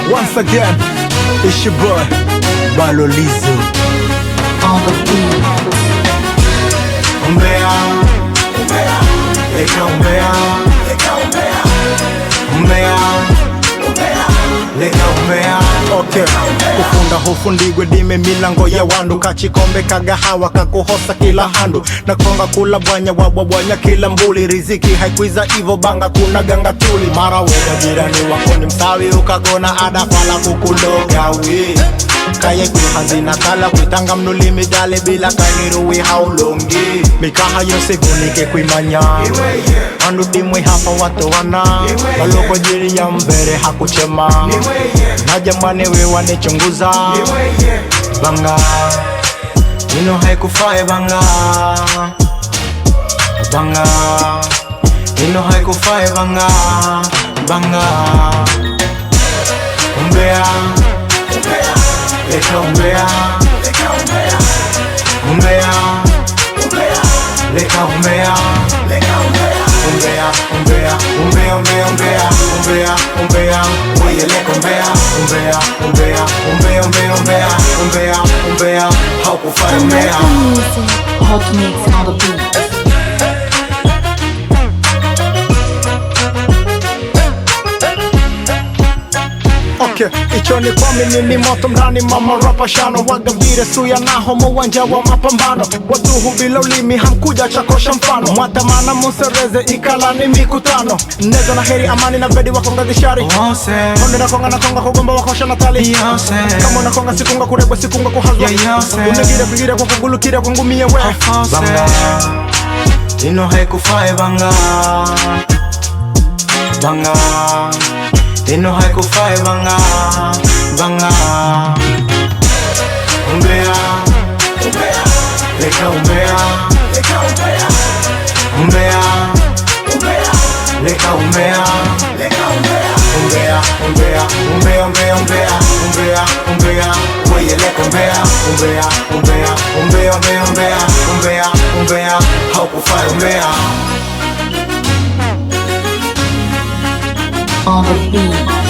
Once again, it's your boy Balolizo on the beat. Umbea, umbea, leka umbea, leka umbea, umbea, umbea, leka umbea. Okay, kufunda hofu ndigwe dime milango ya wandu, kachikombe kagahawa kakuhosa kila handu, nakonga kula bwanya wabwanya kila mbuli, riziki haikuiza ivo banga kuna ganga tuli, mara wega jirani wako ni msawi ukagona adafala kukuloga we kaya kuhazina kala kuitanga mnulimi dale bila kaniruwi haulongi mikaha yose gunike kuimanya andu dimwe hapa watu wana waloko jiri ya mbere hakuchema na jamani we wanechunguza banga ino haikufae banga banga ino haikufae banga banga umbea leka umbea, leka umbea, umbea, umbea, leka umbea, leka umbea, umbea, umbea, umbea, umbea, umbea, umbea, oye leka umbea, umbea, umbea, umbea, umbea, umbea, umbea, umbea, haukufai umbea. Hot mix on the beat. Okay, ichoni kwa mimi moto mrani mama rapa shano waga vire suya na homo wanja wa mapambano watu hubila ulimi hamkuja chakosha mfano mwatamana musereze ikala ni mikutano nezo na heri amani na bedi wakonga zishari honde na konga kugomba wakosha natali kama na konga sikunga kurebwa sikunga kuhazwa unegire pigire kwa kugulukire kwa ngumie we banga ino haikufae banga banga ino haikufae banga banga umbea umbea leka umbea leka umbea umbea umbea leka umbea leka umbea umbea umbea umbea umbea umbea umbea umbea oye leka umbea umbea umbea umbea umbea umbea umbea umbea haukufai umbea On the beat.